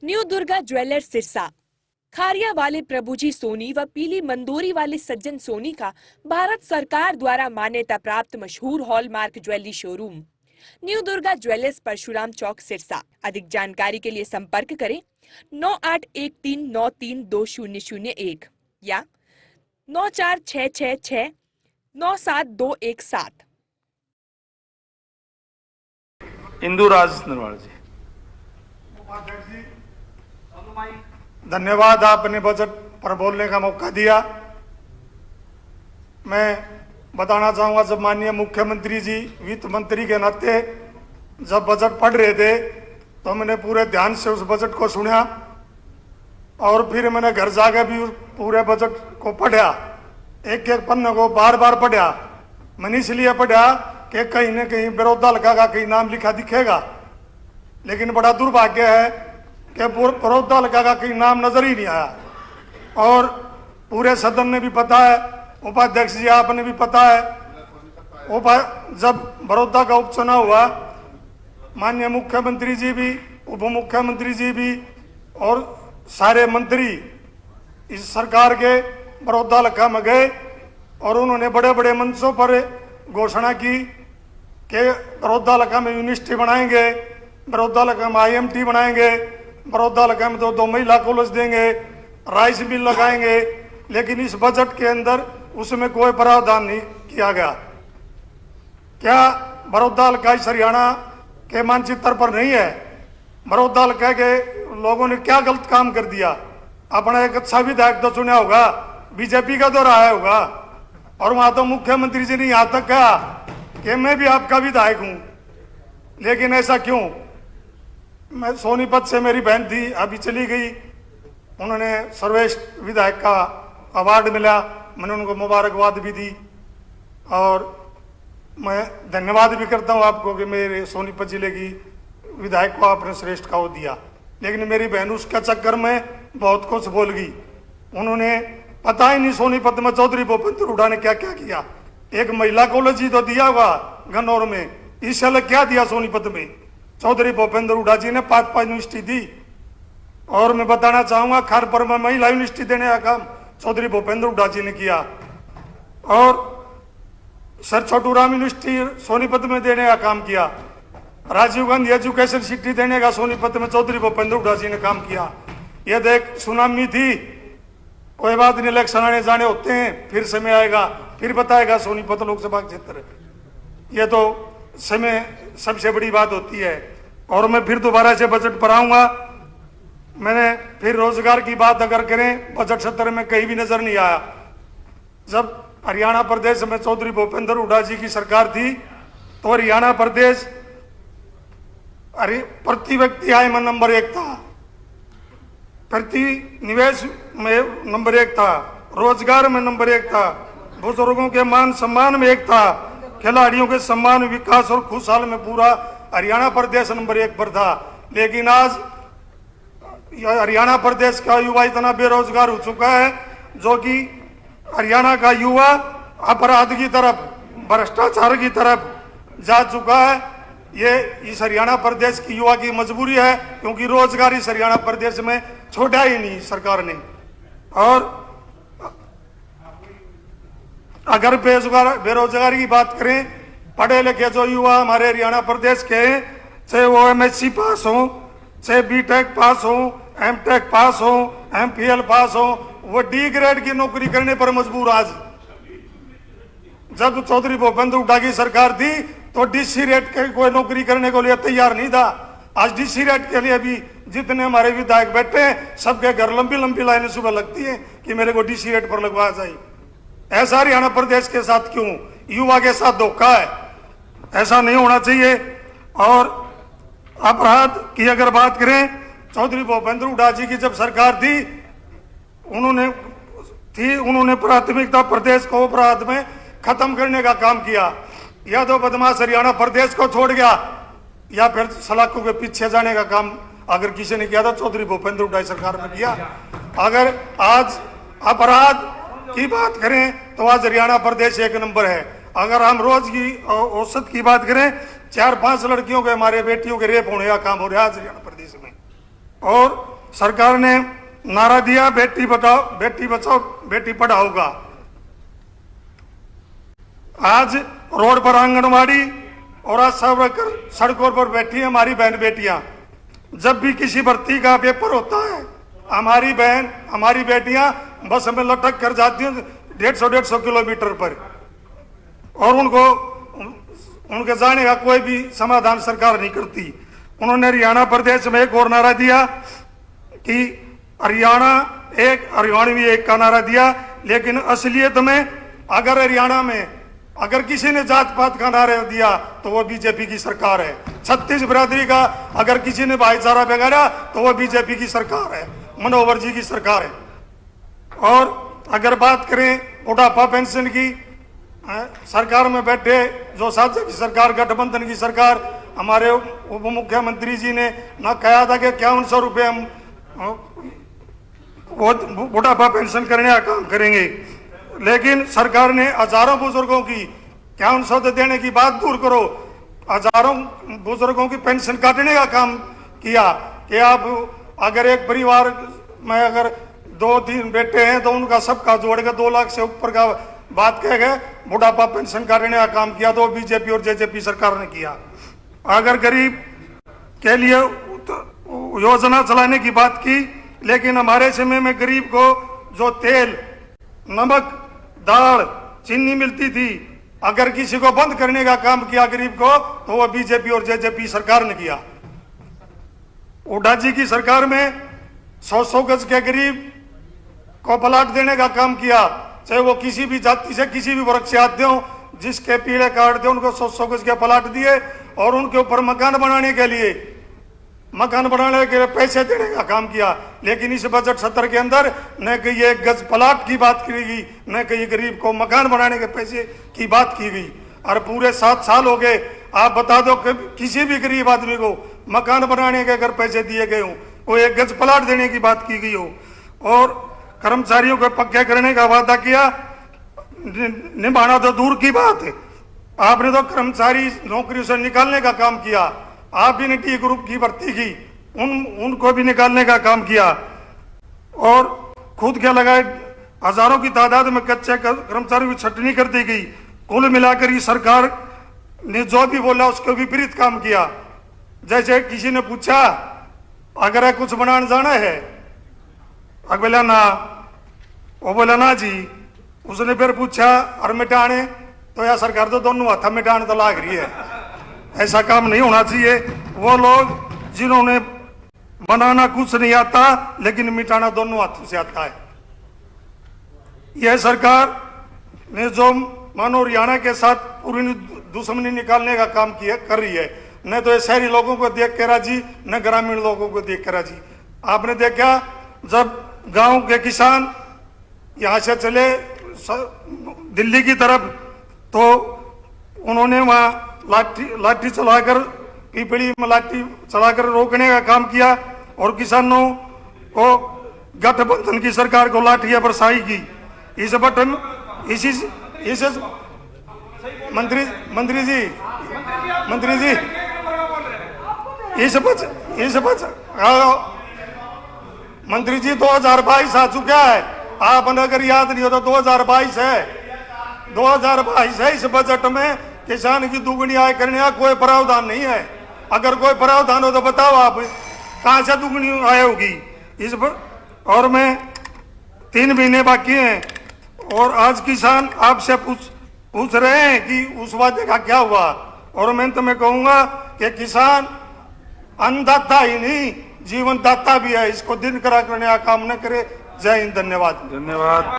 New Durga jewellers Sirsa. Khariya वाले प्रभुजी सोनी व पीली मंदोरी वाले सज्जन सोनी का भारत सरकार द्वारा मान्यता प्राप्त मशहूर hallmark jewellery showroom new Durga jewellers Parshuram Chowk Sirsa. अधिक जानकारी के लिए संपर्क करें 9813932001 या 9466697217। इंदुराज नरवाल जी। धन्यवाद, आपने बजट पर बोलने का मौका दिया। मैं बताना चाहूँगा, जब माननीय मुख्यमंत्री जी वित्त मंत्री के नाते जब बजट पढ़ रहे थे तो मैंने पूरे ध्यान से उस बजट को सुना और फिर मैंने घर जाकर भी उस पूरे बजट को पढ़ा, एक एक पन्ने को बार बार पढ़ा। मैंने इसलिए पढ़ा कि कहीं न कहीं बड़ौदा का कहीं नाम लिखा दिखेगा, लेकिन बड़ा दुर्भाग्य है कि बड़ौदा का कहीं नाम नजर ही नहीं आया। और पूरे सदन ने भी पता है, उपाध्यक्ष जी आपने भी पता है, जब बड़ौदा का उपचुनाव हुआ माननीय मुख्यमंत्री जी भी, उप मुख्यमंत्री जी भी और सारे मंत्री इस सरकार के बड़ौदा में गए और उन्होंने बड़े बड़े मंचों पर घोषणा की कि बड़ौदा में यूनिवर्सिटी बनाएंगे, बड़ौदा में IMT बनाएंगे, बड़ौदा में दो महिला कॉलेज देंगे, राइस मिल लगाएंगे। लेकिन इस बजट के अंदर उसमें कोई प्रावधान नहीं किया गया। क्या बड़ौदा इस हरियाणा के मानचित्र पर नहीं है? बड़ौदा के लोगों ने क्या गलत काम कर दिया? अपना एक अच्छा विधायक तो चुना होगा, बीजेपी का तो रहा होगा, और वहां तो मुख्यमंत्री जी ने यहां तक कहा कि मैं भी आपका विधायक हूं। लेकिन ऐसा क्यों? मैं सोनीपत से मेरी बहन थी, अभी चली गई, उन्होंने सर्वश्रेष्ठ विधायक का अवार्ड मिला, मैंने उनको मुबारकबाद भी दी और मैं धन्यवाद भी करता हूं आपको कि मेरे सोनीपत जिले की विधायक को आपने श्रेष्ठ का वो दिया। लेकिन मेरी बहन उसके चक्कर में बहुत कुछ बोल गई। उन्होंने पता ही नहीं सोनीपत में चौधरी भूपेंद्र हुड्डा ने क्या क्या किया। एक महिला कॉलेज ही तो दिया हुआ गन्नौर में, इससे अलग क्या दिया सोनीपत में? चौधरी भूपेंद्र हुड्डा जी ने 5 यूनिवर्सिटी दी। और मैं बताना चाहूंगा, खारपर में महिला यूनिवर्सिटी देने का काम चौधरी भूपेंद्र हुड्डा जी ने किया और सर छोटू राम यूनिवर्सिटी सोनीपत में देने का काम किया। राजीव गांधी एजुकेशन सिटी देने का सोनीपत में चौधरी भूपेंद्र हुड्डा जी ने काम किया। यह देख सुनामी थी, कोई बात नहीं, इलेक्शन आने जाने होते हैं, फिर समय आएगा फिर बताएगा सोनीपत लोकसभा क्षेत्र। ये तो समय सबसे बड़ी बात होती है। और मैं फिर दोबारा से बजट पर आऊंगा। मैंने फिर रोजगार की बात अगर करें, बजट सत्र में कहीं भी नजर नहीं आया। जब हरियाणा प्रदेश में चौधरी भूपेंद्र हुड्डा जी की सरकार थी तो हरियाणा प्रदेश प्रति व्यक्ति आय में नंबर 1 था, प्रति निवेश में नंबर 1 था, रोजगार में नंबर 1 था, बुजुर्गों के मान सम्मान में 1 था, खिलाड़ियों के सम्मान, विकास और खुशहाल में पूरा हरियाणा प्रदेश नंबर 1 पर था। लेकिन आज हरियाणा प्रदेश का युवा इतना बेरोजगार हो चुका है जो कि हरियाणा का युवा अपराध की तरफ, भ्रष्टाचार की तरफ जा चुका है। ये इस हरियाणा प्रदेश की युवा की मजबूरी है, क्योंकि रोजगार इस हरियाणा प्रदेश में छोड़ा ही नहीं सरकार ने। और अगर बेरोजगारी की बात करें, पढ़े लिखे जो युवा हमारे हरियाणा प्रदेश के हैं, चाहे वो MSc पास हो, चाहे BTech पास हो, MTech पास हो, MPhil पास हो, वो D ग्रेड की नौकरी करने पर मजबूर। आज जब चौधरी भूपेंद्र हुड्डा की सरकार थी तो DC रेट के कोई नौकरी करने को लिए तैयार नहीं था। आज DC रेट के लिए भी जितने हमारे विधायक बैठे हैं, सबके घर लंबी लंबी लाइनें सुबह लगती हैं कि मेरे को DC रेट पर लगवाया जाए। ऐसा हरियाणा प्रदेश के साथ क्यों? युवा के साथ धोखा है, ऐसा नहीं होना चाहिए। और अपराध की अगर बात करें, चौधरी भूपेंद्र हुड्डा जी की जब सरकार थी उन्होंने प्राथमिकता प्रदेश को अपराध में खत्म करने का काम किया। या तो बदमाश हरियाणा प्रदेश को छोड़ गया या फिर सलाखों के पीछे जाने का काम अगर किसी ने किया था, चौधरी भूपेंद्र हुड्डा सरकार में किया। अगर आज अपराध की बात करें तो आज हरियाणा प्रदेश 1 नंबर है। अगर हम रोज की औसत की बात करें, 4-5 लड़कियों के, हमारे बेटियों के रेप होने का काम हो रहा है हरियाणा प्रदेश में। और सरकार ने नारा दिया बेटी बचाओ बेटी पढ़ाओ का। आज रोड पर आंगनवाड़ी और आज सब सड़कों पर बैठी है हमारी बहन बेटियां। जब भी किसी भर्ती का पेपर होता है हमारी बहन हमारी बेटियां बस में लटक कर जाती हैं 150 किलोमीटर पर, और उनके जाने का कोई भी समाधान सरकार नहीं करती। उन्होंने हरियाणा प्रदेश में एक और नारा दिया कि हरियाणवी एक का नारा दिया, लेकिन असलियत में अगर हरियाणा में अगर किसी ने जात पात का नारा दिया तो वो बीजेपी की सरकार है। 36 बिरादरी का अगर किसी ने भाईचारा बिगाड़ा तो वो बीजेपी की सरकार है, मनोहर जी की सरकार है। और अगर बात करें बुढ़ापा पेंशन की, सरकार में बैठे जो साझा की सरकार गठबंधन की सरकार, हमारे उप मुख्यमंत्री जी ने ना कहा था कि 5100 रुपये हम बुढ़ापा पेंशन करने का काम करेंगे, लेकिन सरकार ने हजारों बुजुर्गों की 5100 देने की बात दूर करो, हजारों बुजुर्गों की पेंशन काटने का काम किया कि आप अगर एक परिवार में अगर 2-3 बेटे हैं तो उनका सबका जोड़ के 2 लाख से ऊपर का बात कह गए बुढ़ापा पेंशन काटने का काम किया तो बीजेपी और जेजेपी सरकार ने किया। अगर गरीब के लिए योजना चलाने की बात की, लेकिन हमारे समय में गरीब को जो तेल नमक दाल चीनी मिलती थी, अगर किसी को बंद करने का काम किया गरीब को तो वह बीजेपी और जेजेपी सरकार ने किया। हुड्डा जी की सरकार में 100 गज के गरीब को प्लाट देने का काम किया, चाहे वो किसी भी जाति से किसी भी वर्ग से आते हो, जिसके पीले कार्ड थे उनको 100 गज के प्लाट दिए और उनके ऊपर मकान बनाने के लिए पैसे देने का काम किया। लेकिन इस बजट सत्र के अंदर न कहीं 1 गज प्लाट की बात की गई, न कहीं गरीब को मकान बनाने के पैसे की बात की गई। और पूरे 7 साल हो गए, आप बता दो कि किसी भी गरीब आदमी को मकान बनाने के अगर पैसे दिए गए हो, वो 1 गज प्लाट देने की बात की गई हो, और कर्मचारियों को पक्के करने का वादा किया, निभाना तो दूर की बात है, आपने तो कर्मचारी नौकरी से निकालने का काम किया। आप भी ने टी ग्रुप की भर्ती की, उनको भी निकालने का काम किया, और खुद क्या लगाए हजारों की तादाद में कच्चे कर्मचारियों की छटनी कर दी गई। कुल मिलाकर ये सरकार ने जो भी बोला उसके विपरीत काम किया। जैसे किसी ने पूछा अगर कुछ बनाने जाना है, अगर बोला ना, वो बोला ना जी। उसने फिर पूछा और मिटाने, तो यार सरकार तो दोनों हाथ मिटाने तो लाग रही है, ऐसा काम नहीं होना चाहिए। वो लोग जिन्होंने बनाना कुछ नहीं आता लेकिन मिटाना दोनों हाथों से आता है। यह सरकार ने जो मानो हरियाणा के साथ पूरी दुश्मनी निकालने का काम किया कर रही है, न तो ये शहरी लोगों को देख के राजी, न ग्रामीण लोगों को देख के राजी। आपने देखा जब गांव के किसान यहाँ से चले दिल्ली की तरफ, तो उन्होंने वहाँ लाठी चलाकर पीपड़ी में लाठी चलाकर रोकने का काम किया, और किसानों को गठबंधन की सरकार को लाठियां बरसाई की। इस बटन इसी मंत्री जी मंत्री जी 2022 आ चुका है, आपने अगर याद नहीं हो तो 2022 है। 2022 है। इस बजट में किसान की दुगनी आय करने का कोई प्रावधान नहीं है। अगर कोई प्रावधान हो तो बताओ आप कहां से दुगनी आय होगी इस और मैं 3 महीने बाकी हैं, और आज किसान आपसे पूछ रहे हैं कि उस वादे का क्या हुआ। और मैं तुम्हें कहूंगा कि किसान अन्नदाता ही नहीं जीवन दाता भी है, इसको दिन करा करने का काम न करे। जय हिंद, धन्यवाद।